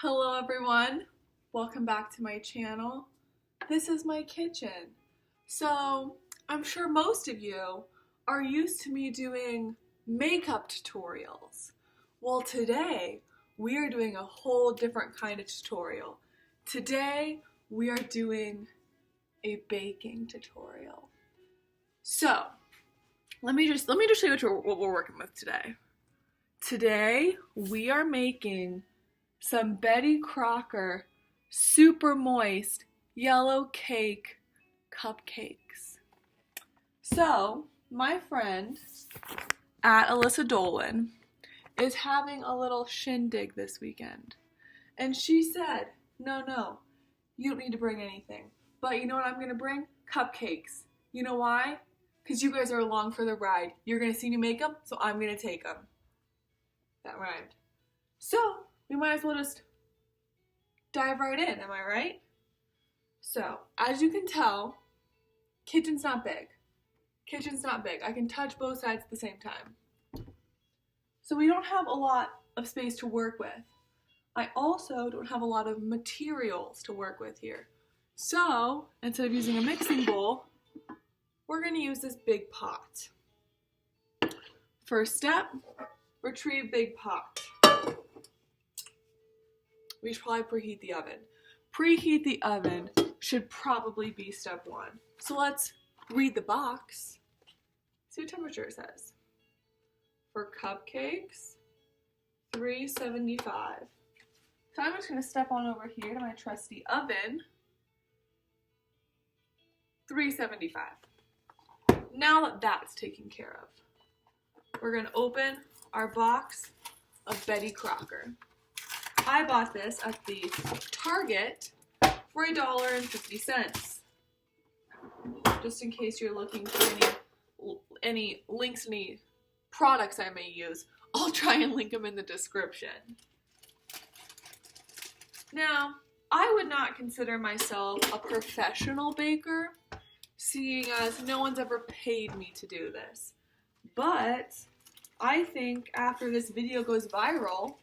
Hello everyone, welcome back to my channel. This is my kitchen. So I'm sure most of you are used to me doing makeup tutorials. Well, today we are doing a whole different kind of tutorial. Today we are doing a baking tutorial. So let me just show you what we're working with today. Today we are making some Betty Crocker super moist yellow cake cupcakes. So my friend at Alyssa Dolan is having a little shindig this weekend. And she said, no, you don't need to bring anything. But you know what I'm going to bring? Cupcakes. You know why? Because you guys are along for the ride. You're going to see me make them, so I'm going to take them. That rhymed. So we might as well just dive right in, am I right? So, as you can tell, kitchen's not big. I can touch both sides at the same time. So we don't have a lot of space to work with. I also don't have a lot of materials to work with here. So, instead of using a mixing bowl, we're going to use this big pot. First step, retrieve big pot. We should probably preheat the oven. Preheat the oven should probably be step one. So let's read the box. See what temperature it says. For cupcakes, 375. So I'm just going to step on over here to my trusty oven. 375. Now that that's taken care of, we're going to open our box of Betty Crocker. I bought this at the Target for $1.50. Just in case you're looking for any links, any products I may use, I'll try and link them in the description. Now, I would not consider myself a professional baker, seeing as no one's ever paid me to do this. But I think after this video goes viral,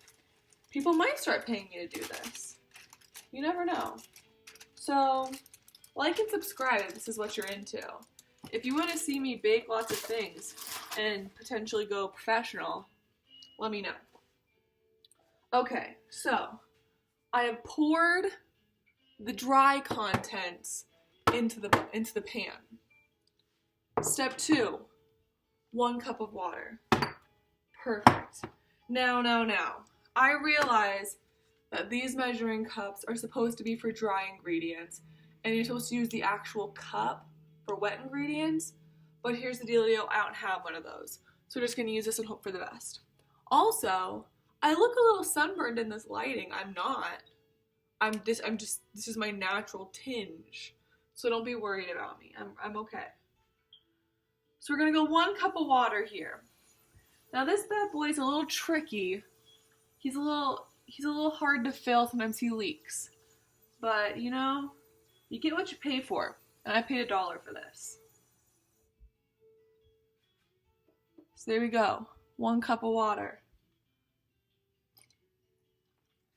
people might start paying me to do this. You never know. So, like and subscribe if this is what you're into. If you want to see me bake lots of things and potentially go professional, let me know. Okay, so I have poured the dry contents into the pan. Step 2, 1 cup of water. Perfect. Now. I realize that these measuring cups are supposed to be for dry ingredients, and you're supposed to use the actual cup for wet ingredients, but here's the dealio, I don't have one of those. So we're just going to use this and hope for the best. Also, I look a little sunburned in this lighting. I'm not. This is my natural tinge. So don't be worried about me. I'm okay. So we're going to go 1 cup of water here. Now this bad boy is a little tricky. He's a little hard to fill. Sometimes he leaks. But, you know, you get what you pay for. And I paid $1 for this. So there we go. 1 cup of water.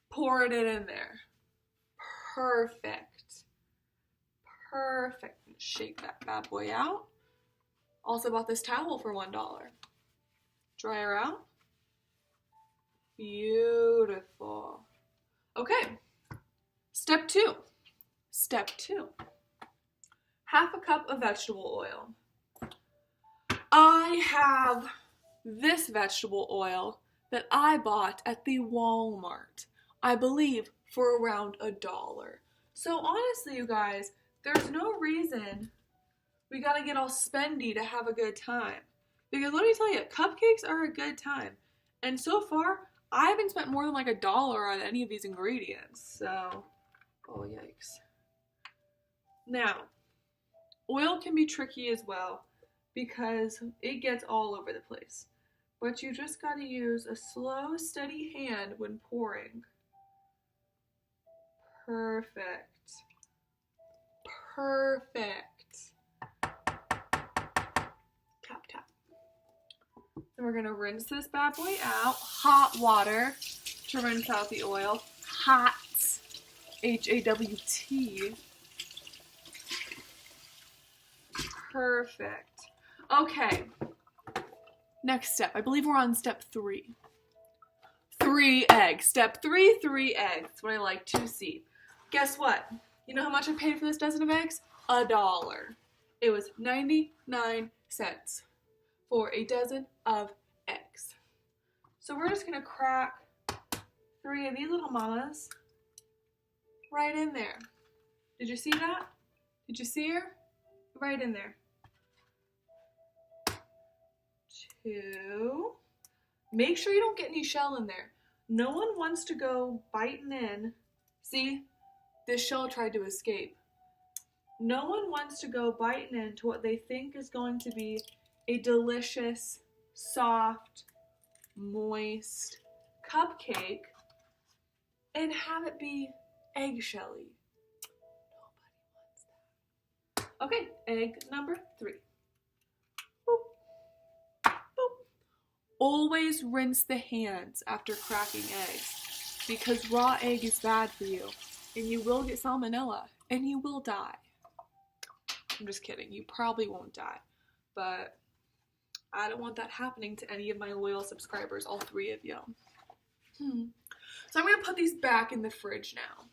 Poured it in there. Perfect. Shake that bad boy out. Also bought this towel for $1. Dry her out. Beautiful. Okay, step 2. Step 2. 1/2 cup of vegetable oil. I have this vegetable oil that I bought at the Walmart, I believe for around $1. So honestly, you guys, there's no reason we gotta get all spendy to have a good time. Because let me tell you, cupcakes are a good time. And so far, I haven't spent more than like $1 on any of these ingredients, so, oh yikes. Now, oil can be tricky as well because it gets all over the place. But you just gotta use a slow, steady hand when pouring. Perfect. Tap. Then we're gonna rinse this bad boy out. Hot water. to rinse out the oil. Hot. H-A-W-T. Perfect. Okay. Next step. I believe we're on step 3. 3 eggs. Step 3, 3 eggs. That's what I like to see. Guess what? You know how much I paid for this dozen of eggs? $1. It was 99 cents for a dozen of eggs. So we're just gonna crack 3 of these little mamas right in there. Did you see that? Did you see her? Right in there. 2. Make sure you don't get any shell in there. No one wants to go biting in. See, this shell tried to escape. No one wants to go biting into what they think is going to be a delicious, soft, moist cupcake and have it be eggshelly. Nobody wants that. Okay, egg number 3. Boop. Boop. Always rinse the hands after cracking eggs because raw egg is bad for you and you will get salmonella and you will die. I'm just kidding. You probably won't die, but I don't want that happening to any of my loyal subscribers, all 3 of you. So I'm going to put these back in the fridge now.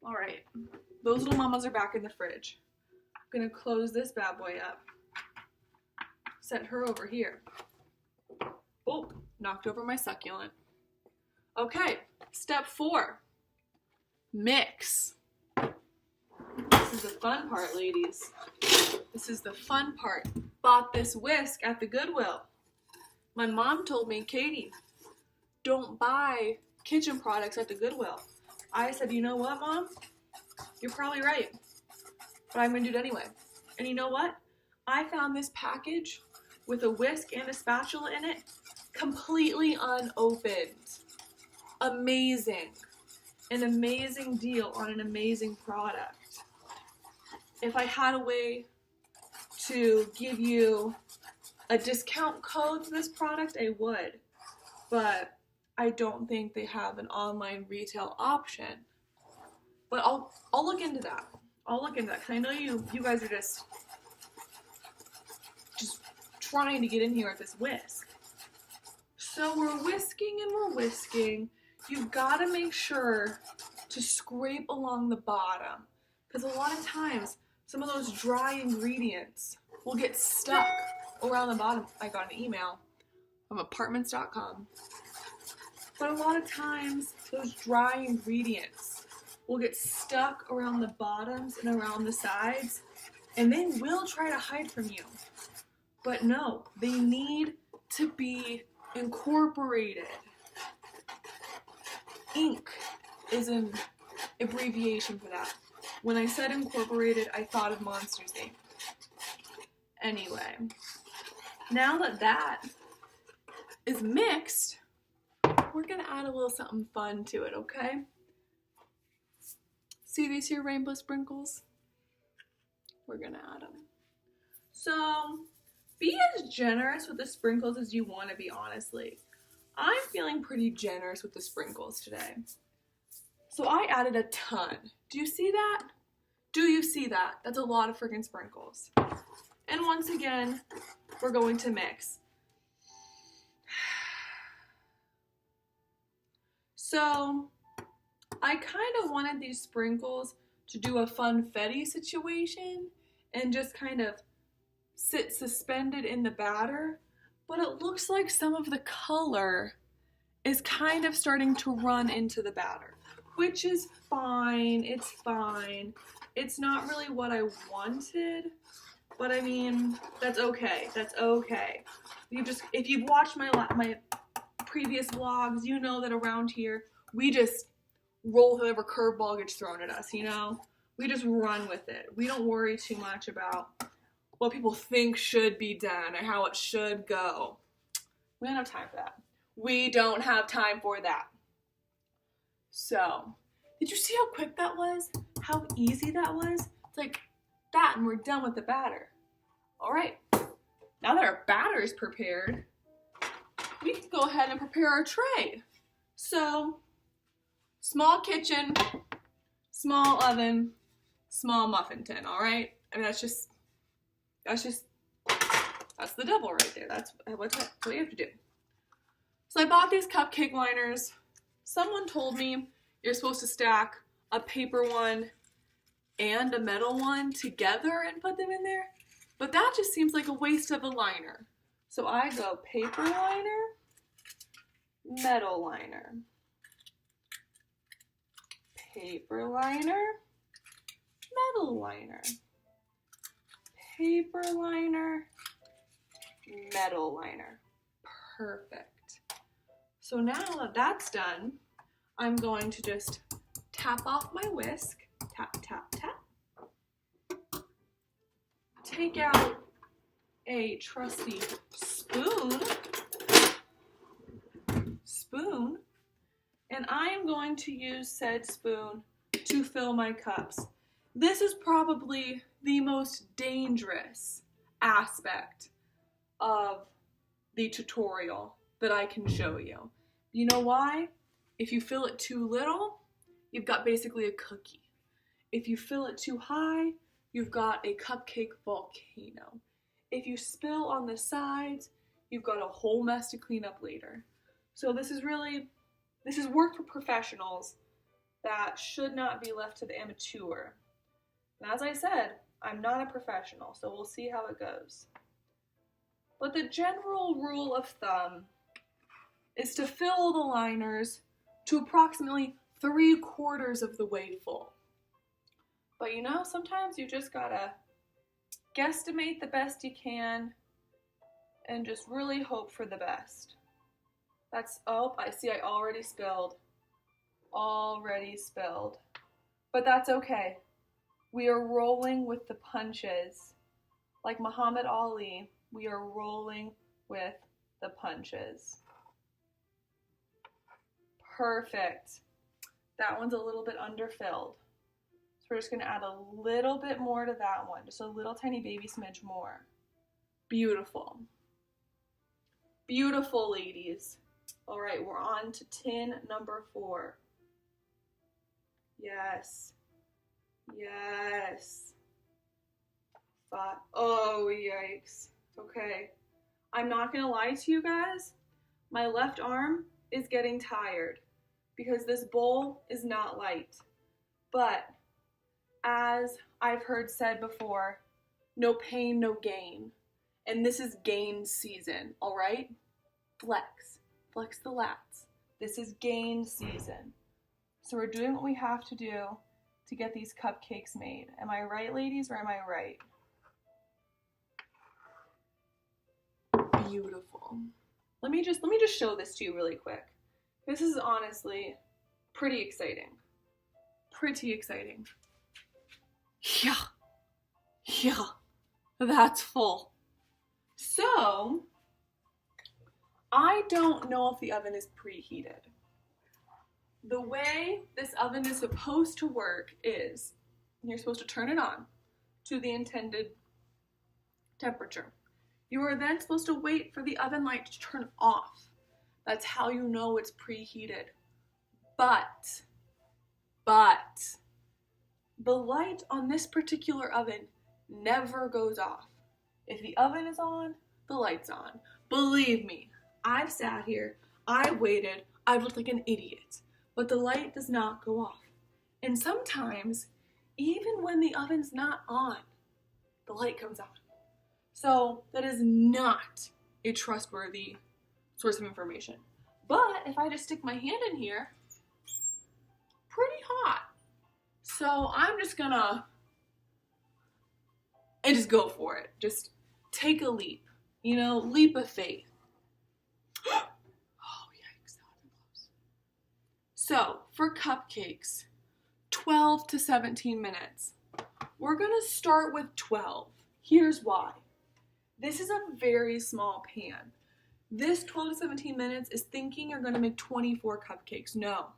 All right, those little mamas are back in the fridge. I'm going to close this bad boy up. Set her over here. Oh, knocked over my succulent. Okay, step 4. Mix. This is the fun part, ladies. This is the fun part. Bought this whisk at the Goodwill. My mom told me, Katie, don't buy kitchen products at the Goodwill. I said, you know what, Mom? You're probably right. But I'm going to do it anyway. And you know what? I found this package with a whisk and a spatula in it, completely unopened. Amazing. An amazing deal on an amazing product. If I had a way to give you a discount code for this product, I would. But I don't think they have an online retail option. But I'll look into that. I'll look into that because I know you guys are just trying to get in here with this whisk. So we're whisking and we're whisking. You've got to make sure to scrape along the bottom because a lot of times some of those dry ingredients will get stuck around the bottom. I got an email from apartments.com. But a lot of times those dry ingredients will get stuck around the bottoms and around the sides and they will try to hide from you. But no, they need to be incorporated. Ink is an abbreviation for that. When I said incorporated, I thought of Monsters, Inc. Anyway, now that that is mixed, we're going to add a little something fun to it, okay? See these here rainbow sprinkles? We're going to add them. So, be as generous with the sprinkles as you want to be, honestly. I'm feeling pretty generous with the sprinkles today. So I added a ton. Do you see that? Do you see that? That's a lot of freaking sprinkles. And once again, we're going to mix. So I kind of wanted these sprinkles to do a funfetti situation and just kind of sit suspended in the batter, but it looks like some of the color is kind of starting to run into the batter, which is fine. It's fine. It's not really what I wanted, but I mean, that's okay. That's okay. If you've watched my previous vlogs, you know that around here, we just roll whatever curveball gets thrown at us, you know? We just run with it. We don't worry too much about what people think should be done or how it should go. We don't have time for that. We don't have time for that. So, did you see how quick that was? How easy that was? It's like that and we're done with the batter. All right, now that our batter is prepared, we can go ahead and prepare our tray. So, small kitchen, small oven, small muffin tin, all right? I mean, that's the devil right there. That's what you have to do. So I bought these cupcake liners. Someone told me you're supposed to stack a paper one and a metal one together and put them in there, but that just seems like a waste of a liner. So I go paper liner, metal liner, paper liner, metal liner, paper liner, metal liner. Perfect. So now that that's done, I'm going to just tap off my whisk. Tap, tap, tap. Take out a trusty spoon, and I am going to use said spoon to fill my cups. This is probably the most dangerous aspect of the tutorial that I can show you. You know why? If you fill it too little, you've got basically a cookie. If you fill it too high, you've got a cupcake volcano. If you spill on the sides, you've got a whole mess to clean up later. So this is work for professionals that should not be left to the amateur. And as I said, I'm not a professional, so we'll see how it goes. But the general rule of thumb is to fill the liners to approximately 3/4 of the way full. But you know, sometimes you just gotta guesstimate the best you can and just really hope for the best. Oh, I see I already spilled. But that's okay. We are rolling with the punches. Like Muhammad Ali, we are rolling with the punches. Perfect. That one's a little bit underfilled. So we're just gonna add a little bit more to that one, just a little tiny baby smidge more. Beautiful. Beautiful, ladies. All right, we're on to tin number 4. Yes. Yes. 5. Oh, yikes. Okay. I'm not gonna lie to you guys. My left arm is getting tired because this bowl is not light. But as I've heard said before, no pain, no gain. And this is gain season, all right? Flex. Flex the lats. This is gain season. So we're doing what we have to do to get these cupcakes made. Am I right, ladies, or am I right? Beautiful. Let me just show this to you really quick. This is honestly pretty exciting. Pretty exciting. Yeah, that's full. So, I don't know if the oven is preheated. The way this oven is supposed to work is you're supposed to turn it on to the intended temperature. You are then supposed to wait for the oven light to turn off. That's how you know it's preheated. But the light on this particular oven never goes off. If the oven is on, the light's on. Believe me, I've sat here, I've waited, I've looked like an idiot, but the light does not go off. And sometimes, even when the oven's not on, the light comes on. So that is not a trustworthy source of information. But if I just stick my hand in here, pretty hot. So I'm just gonna just go for it. Just take a leap, leap of faith. Oh, yikes, that wasn't close. So for cupcakes, 12 to 17 minutes. We're gonna start with 12. Here's why. This is a very small pan. This 12 to 17 minutes is thinking you're gonna make 24 cupcakes. No,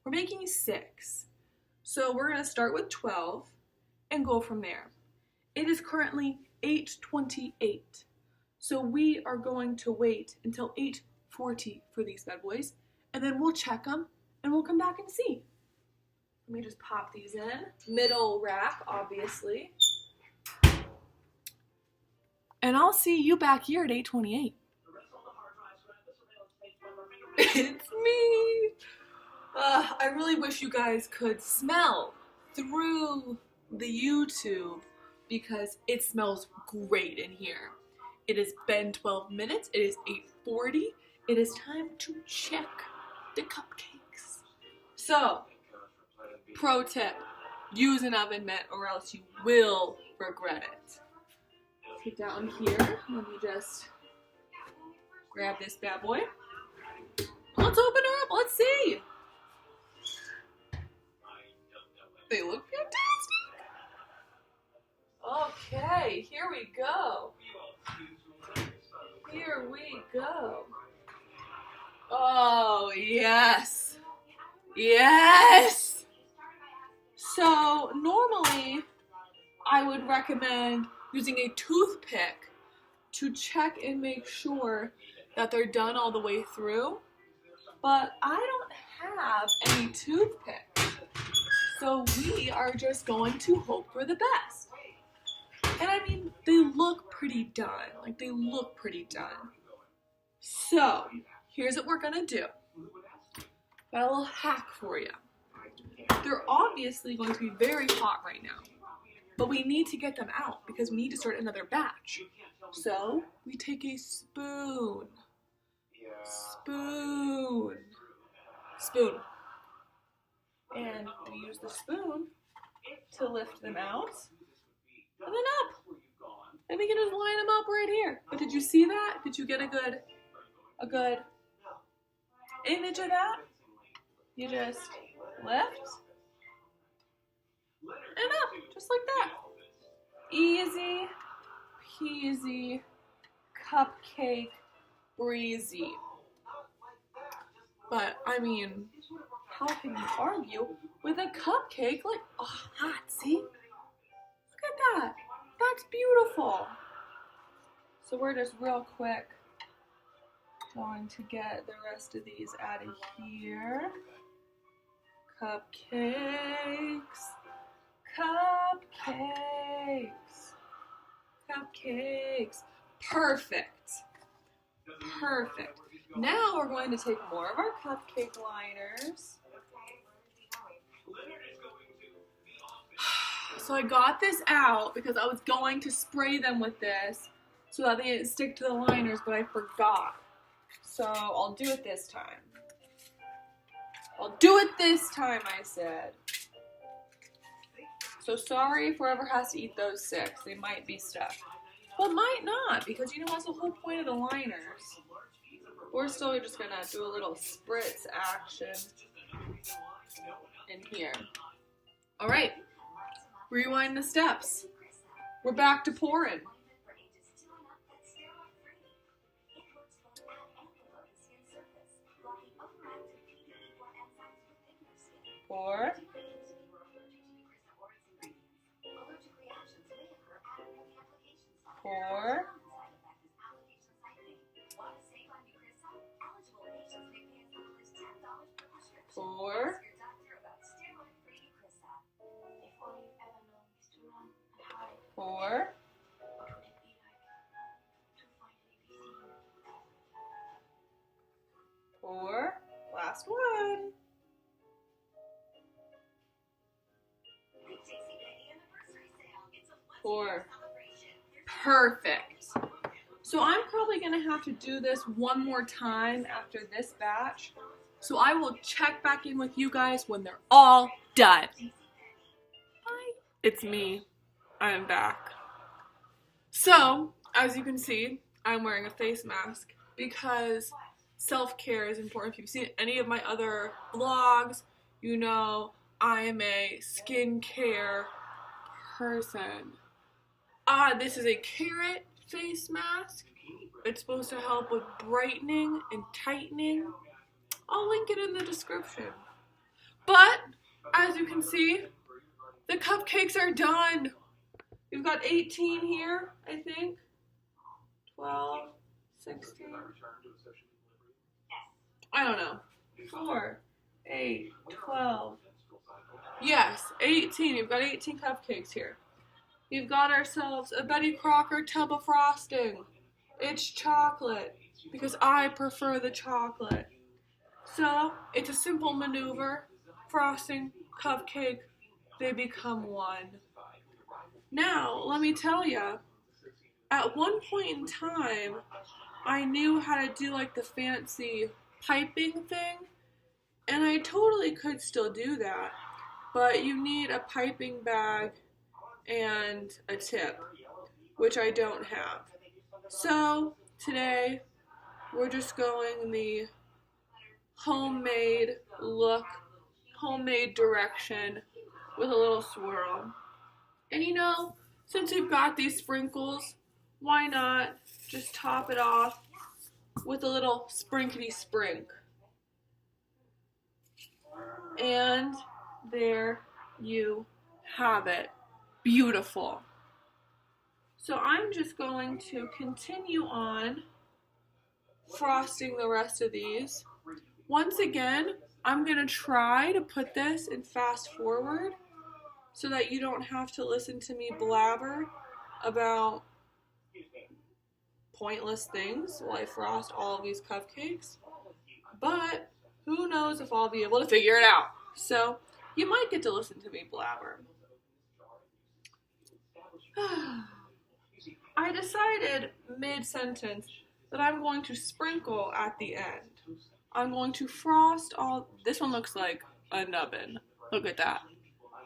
we're making 6. So we're gonna start with 12 and go from there. It is currently 8:28. So we are going to wait until 8:40 for these bad boys, and then we'll check them, and we'll come back and see. Let me just pop these in. Middle rack, obviously. And I'll see you back here at 8:28. It's me! I really wish you guys could smell through the YouTube because it smells great in here. It has been 12 minutes. It is 8:40. It is time to check the cupcakes. So, pro tip, use an oven mitt or else you will regret it. Get down here. Let me just grab this bad boy. Let's open her up. Let's see. They look fantastic. Okay, here we go. Here we go. Oh, yes. Yes. So, normally, I would recommend using a toothpick to check and make sure that they're done all the way through. But I don't have any toothpicks. So we are just going to hope for the best. And I mean, they look pretty done. Like, they look pretty done. So, here's what we're gonna do. Got a little hack for you. They're obviously going to be very hot right now. But we need to get them out because we need to start another batch. So, we take a spoon. Spoon. And we use the spoon to lift them out. And then up. And we can just line them up right here. But did you see that? Did you get a good image of that? You just lift and up, just like that. Easy peasy, cupcake breezy. But I mean, how can you argue with a cupcake like, oh, hot, see? Look at that. That's beautiful. So we're just real quick going to get the rest of these out of here. Cupcakes. Perfect. Now we're going to take more of our cupcake liners. So I got this out because I was going to spray them with this so that they didn't stick to the liners, but I forgot. So I'll do it this time. I said. So sorry if whoever has to eat those 6. They might be stuck. But might not, because you know what's the whole point of the liners? We're still just going to do a little spritz action in here. Alright. Rewind the steps. We're back to pouring. Pour. Pour. Pour. Pour. Pour. Last one. Pour. Perfect. So I'm probably going to have to do this one more time after this batch. So I will check back in with you guys when they're all done. Bye. It's me. I'm back. So, as you can see, I'm wearing a face mask because self-care is important. If you've seen any of my other vlogs, you know I am a skincare person. This is a carrot face mask. It's supposed to help with brightening and tightening. I'll link it in the description. But, as you can see, the cupcakes are done. We've got 18 here, I think. 12, 16. I don't know. 4, 8, 12. Yes, 18. We've got 18 cupcakes here. We've got ourselves a Betty Crocker tub of frosting. It's chocolate because I prefer the chocolate. So it's a simple maneuver. Frosting, cupcake, they become one. Now, let me tell you, at one point in time, I knew how to do like the fancy piping thing, and I totally could still do that, but you need a piping bag and a tip, which I don't have. So today, we're just going the homemade look, homemade direction with a little swirl. And you know, since we've got these sprinkles, why not just top it off with a little sprinkety sprink? And there you have it. Beautiful. So I'm just going to continue on frosting the rest of these. Once again, I'm going to try to put this in fast forward so that you don't have to listen to me blabber about pointless things while I frost all of these cupcakes. But who knows if I'll be able to figure it out. So you might get to listen to me blabber. I decided mid-sentence that I'm going to sprinkle at the end. I'm going to frost all... This one looks like a nubbin. Look at that.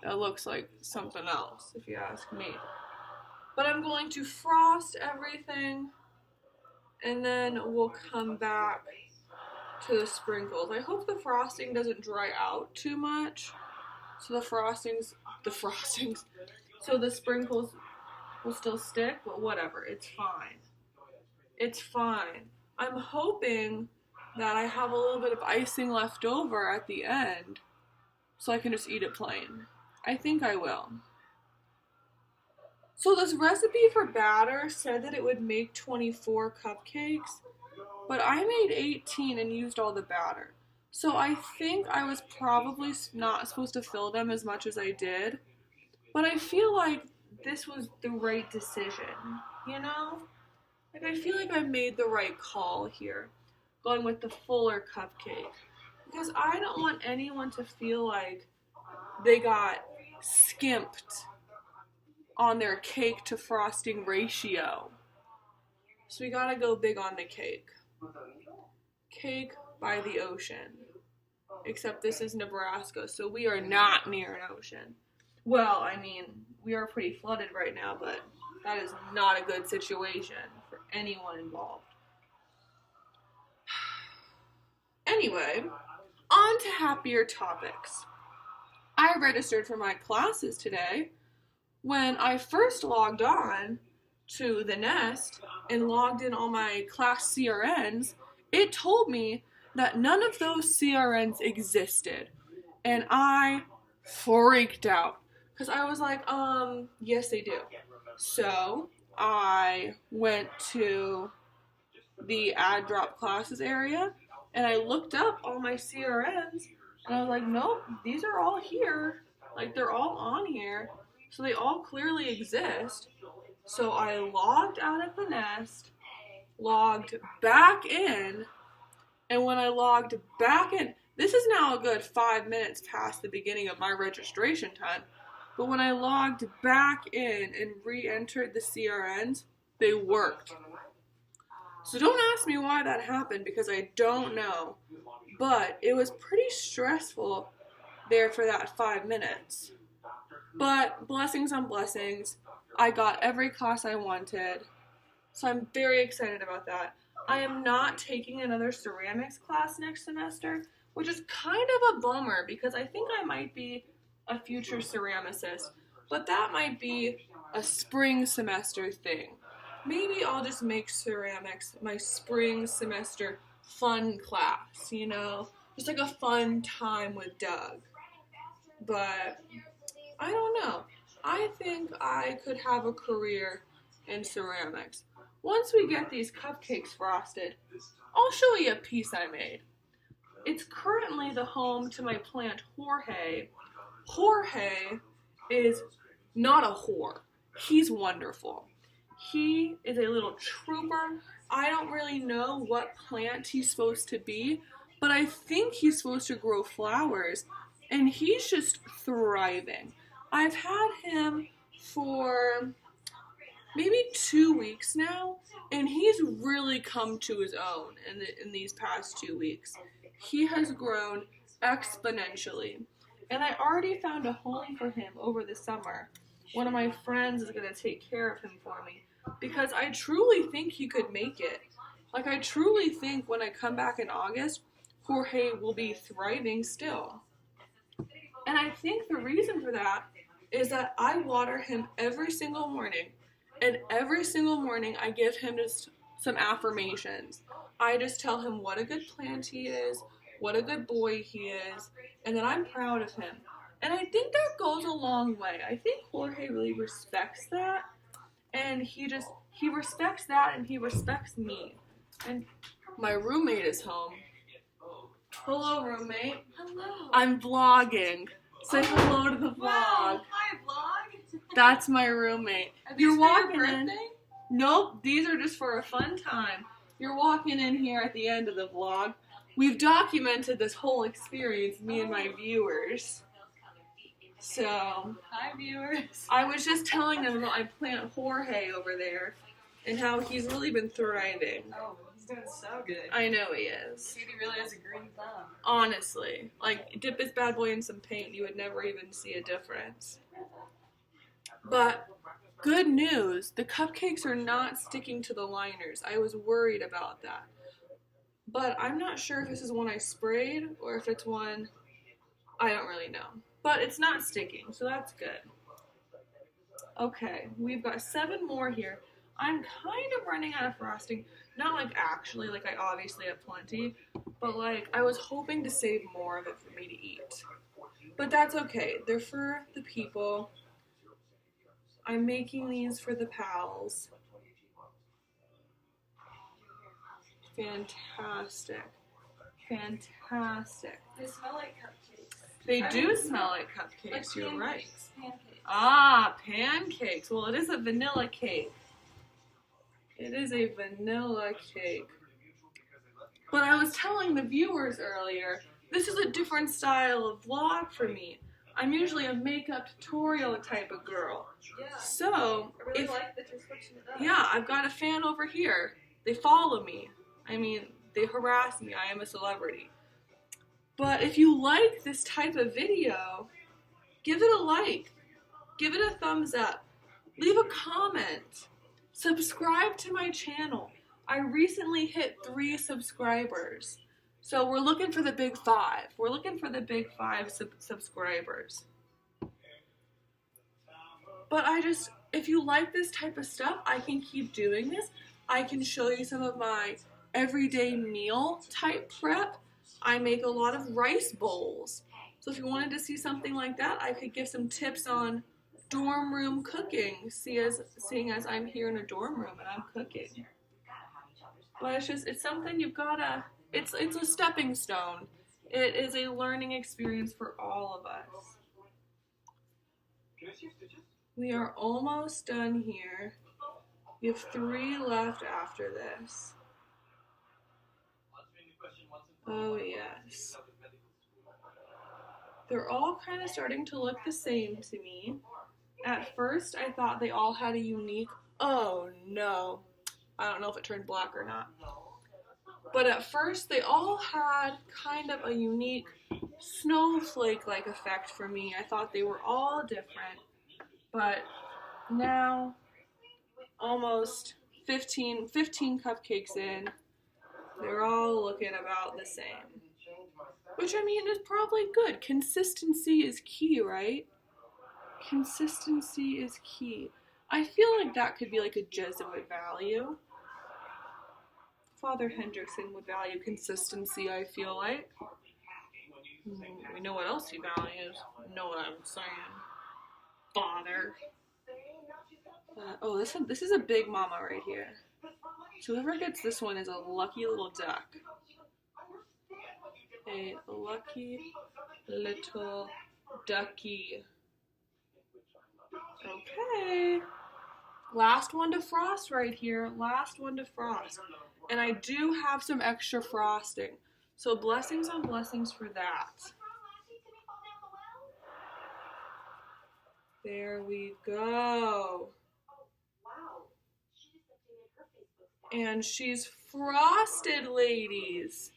That looks like something else, if you ask me. But I'm going to frost everything, and then we'll come back to the sprinkles. I hope the frosting doesn't dry out too much, so the sprinkles will still stick, but whatever, it's fine. It's fine. I'm hoping that I have a little bit of icing left over at the end, so I can just eat it plain. I think I will. So this recipe for batter said that it would make 24 cupcakes, but I made 18 and used all the batter. So I think I was probably not supposed to fill them as much as I did, but I feel like this was the right decision, you know? Like, I feel like I made the right call here, going with the fuller cupcake, because I don't want anyone to feel like they got skimped on their cake to frosting ratio. So we gotta go big on the cake. Cake by the ocean. Except this is Nebraska, so we are not near an ocean. Well, I mean, we are pretty flooded right now, but that is not a good situation for anyone involved. Anyway, on to happier topics. I registered for my classes today. When I first logged on to the Nest and logged in all my class CRNs, it told me that none of those CRNs existed. And I freaked out. Because I was like, yes they do. So I went to the add drop classes area and I looked up all my CRNs and I was like, nope, these are all here. Like, they're all on here. So they all clearly exist. So I logged out of the Nest, logged back in, and when I logged back in, this is now a good 5 minutes past the beginning of my registration time, but when I logged back in and re-entered the CRNs, they worked. So don't ask me why that happened, because I don't know, but it was pretty stressful there for that 5 minutes. But blessings on blessings, I got every class I wanted, so I'm very excited about that. I am not taking another ceramics class next semester, which is kind of a bummer because I think I might be a future ceramicist, but that might be a spring semester thing. Maybe I'll just make ceramics my spring semester fun class, you know? Just like a fun time with Doug. But I don't know. I think I could have a career in ceramics. once we get these cupcakes frosted, I'll show you a piece I made. It's currently the home to my plant Jorge. Jorge is not a whore. He's wonderful. He is a little trooper. I don't really know what plant he's supposed to be, but I think he's supposed to grow flowers, and he's just thriving. I've had him for maybe 2 weeks now, and he's really come to his own in these past 2 weeks. He has grown exponentially, and I already found a home for him over the summer. One of my friends is going to take care of him for me because I truly think he could make it. Like, I truly think when I come back in August, Jorge will be thriving still. And I think the reason for that is that I water him every single morning. And every single morning I give him just some affirmations. I just tell him what a good plant he is, what a good boy he is, and that I'm proud of him. And I think that goes a long way. I think Jorge really respects that. And he respects that, and he respects me. And my roommate is home. Hello, roommate. Hello. I'm vlogging. Say hello to the vlog. Wow, hi, vlog. That's my roommate. Are You're these for your walking in. birthday? Nope, these are just for a fun time. You're walking in here at the end of the vlog. We've documented this whole experience, me and my viewers. So, Hi, viewers. I was just telling them about my plant Jorge over there and how he's really been thriving. Oh, he's doing so good. I know he is. Katie really has a green thumb. Honestly. Like, dip this bad boy in some paint, you would never even see a difference. But, good news, the cupcakes are not sticking to the liners. I was worried about that. But I'm not sure if this is one I sprayed or if it's one, I don't really know. But it's not sticking, so that's good. Okay, we've got 7 more here. I'm kind of running out of frosting. Not like actually, like I obviously have plenty, but like I was hoping to save more of it for me to eat. But that's okay. They're for the people. I'm making these for the pals. Fantastic. Fantastic. They smell like cupcakes. They do smell like cupcakes, Like you're right. pancakes. Pancakes. Ah, pancakes. Well, it is a vanilla cake. It is a vanilla cake. But I was telling the viewers earlier, this is a different style of vlog for me. I'm usually a makeup tutorial type of girl. Yeah. So, I really like that you're switching it up. yeah, I've got a fan over here. They follow me. I mean, they harass me. I am a celebrity. But if you like this type of video, give it a like. Give it a thumbs up. Leave a comment. Subscribe to my channel. I recently hit 3 subscribers. So we're looking for the big 5. We're looking for the big 5 subscribers. But if you like this type of stuff, I can keep doing this. I can show you some of my everyday meal type prep. I make a lot of rice bowls. So if you wanted to see something like that, I could give some tips on dorm room cooking, seeing as I'm here in a dorm room and I'm cooking. But it's something you've gotta, it's a stepping stone. It is a learning experience for all of us. We are almost done here. We have 3 left after this. Oh yes. They're all kind of starting to look the same to me. At first, I thought they all had a unique, oh no. I don't know if it turned black or not. But at first, they all had kind of a unique snowflake-like effect for me. I thought they were all different. But now, almost 15 cupcakes in, they're all looking about the same. Which, I mean, is probably good. Consistency is key, right? Consistency is key. I feel like that could be like a Jesuit value. Father Hendrickson would value consistency, I feel like. We know what else he values. You know what I'm saying. Father. Oh, this is a big mama right here. So whoever gets this one is a lucky little duck. A lucky little ducky. Okay. Last one to frost right here. Last one to frost. And I do have some extra frosting. So blessings on blessings for that. There we go. And she's frosted, ladies.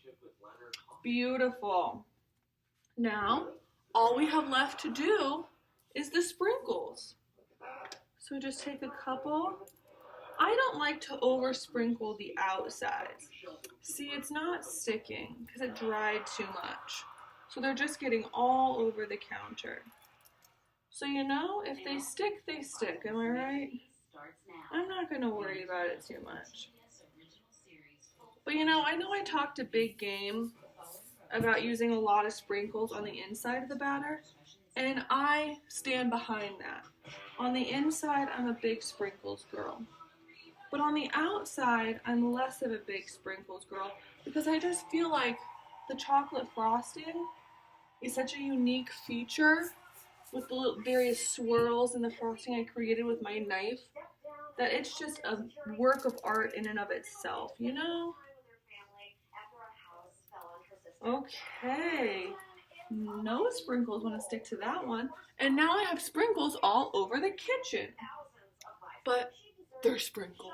Beautiful. Now, all we have left to do is the sprinkles. So just take a couple. I don't like to over sprinkle the outsides. See, it's not sticking because it dried too much. So they're just getting all over the counter. So you know, if they stick, they stick. Am I right? I'm not going to worry about it too much. But you know I talked a big game about using a lot of sprinkles on the inside of the batter, and I stand behind that. On the inside, I'm a big sprinkles girl. But on the outside, I'm less of a big sprinkles girl because I just feel like the chocolate frosting is such a unique feature with the little various swirls and the frosting I created with my knife that it's just a work of art in and of itself, you know? Okay, no sprinkles want to stick to that one. And now I have sprinkles all over the kitchen. But they're sprinkled.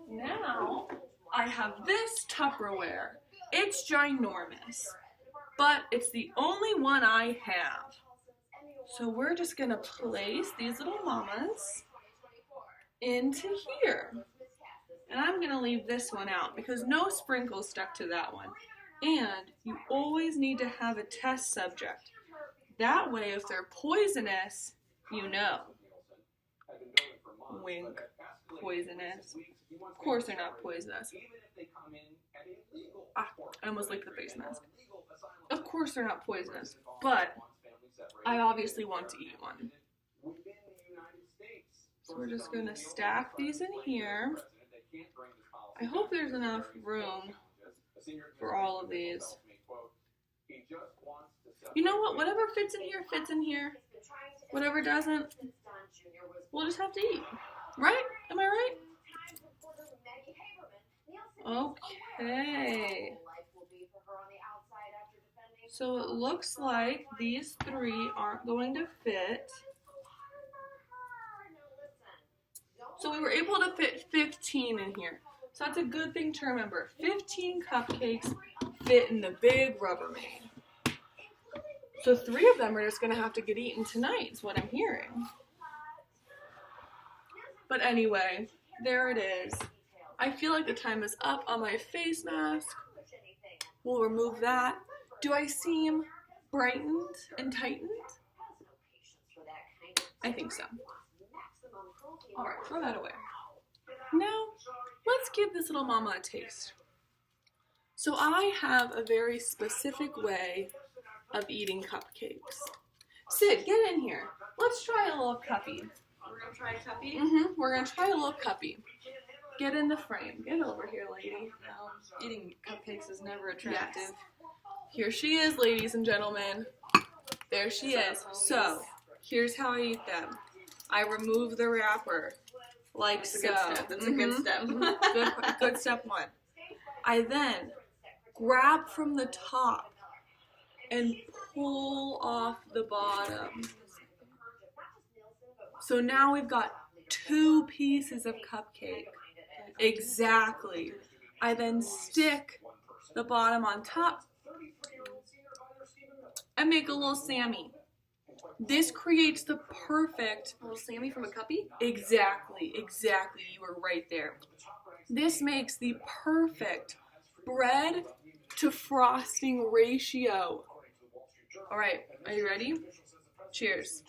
Now I have this Tupperware. It's ginormous, but it's the only one I have. So we're just going to place these little mamas into here. And I'm going to leave this one out because no sprinkles stuck to that one. And you always need to have a test subject. That way, if they're poisonous, you know. Wink. Poisonous. Of course they're not poisonous. Ah, I almost licked the face mask. Of course they're not poisonous, but I obviously want to eat one. So we're just going to stack these in here. I hope there's enough room for all of these. You know what? Whatever fits in here, fits in here. Whatever doesn't, we'll just have to eat. Right? Am I right? Okay. So it looks like these three aren't going to fit. So we were able to fit 15 in here. So that's a good thing to remember. 15 cupcakes fit in the big Rubbermaid. So 3 of them are just going to have to get eaten tonight is what I'm hearing. But anyway, there it is. I feel like the time is up on my face mask. We'll remove that. Do I seem brightened and tightened? I think so. Alright, throw that away. Now, let's give this little mama a taste. So I have a very specific way of eating cupcakes. Sid, get in here. Let's try a little cuppy. We're going to try cuppy? We're going to try a little cuppy. Get in the frame. Get over here, lady. No, eating cupcakes is never attractive. Yes. Here she is, ladies and gentlemen. There she is. So, here's how I eat them. I remove the wrapper, like That's a so. good step. That's a good step. Good step 1. I then grab from the top and pull off the bottom. So now we've got 2 pieces of cupcake. Exactly. I then stick the bottom on top and make a little Sammy. This creates the perfect... A little Sammy from a cuppy? Exactly. You were right there. This makes the perfect bread to frosting ratio. All right, are you ready? Cheers.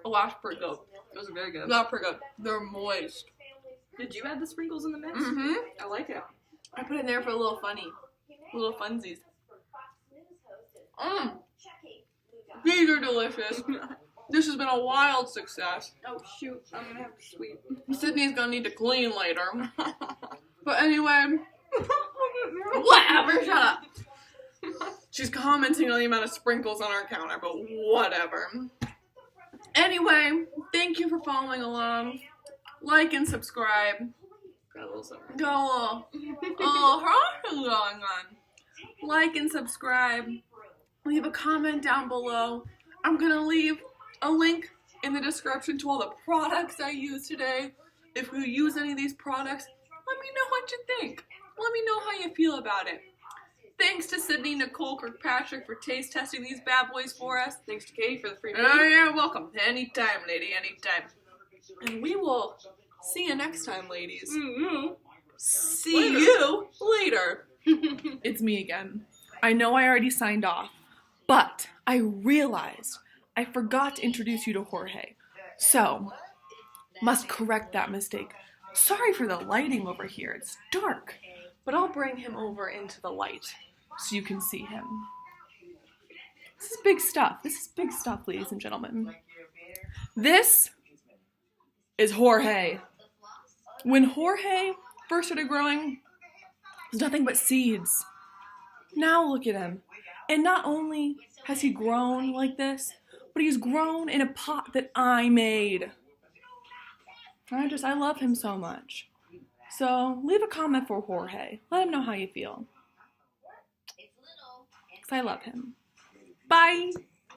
Oh, that's pretty good. Those are very good. That's pretty good. They're moist. Did you add the sprinkles in the mix? I like it. I put it in there for a little funny. Little funsies. These are delicious. This has been a wild success. Oh shoot, I'm gonna have to sweep. Sydney's gonna need to clean later. But anyway, whatever, shut up. She's commenting on the amount of sprinkles on our counter, but whatever. Anyway, thank you for following along. Like and subscribe. Got a little summer. Go. Oh, going on. Like and subscribe. Leave a comment down below. I'm gonna leave a link in the description to all the products I use today. If you use any of these products, let me know what you think. Let me know how you feel about it. Thanks to Sydney Nicole Kirkpatrick for taste testing these bad boys for us. Thanks to Katie for the free Oh, you're welcome. Anytime, lady, anytime. And we will see you next time, ladies. See you later. It's me again. I know I already signed off, but I realized I forgot to introduce you to Jorge. So, must correct that mistake. Sorry for the lighting over here. It's dark, but I'll bring him over into the light so you can see him. This is big stuff. This is big stuff, ladies and gentlemen. This is Jorge. When Jorge first started growing, it was nothing but seeds. Now look at him. And not only has he grown like this, but he's grown in a pot that I made. I love him so much. So leave a comment for Jorge. Let him know how you feel. 'Cause I love him. Bye.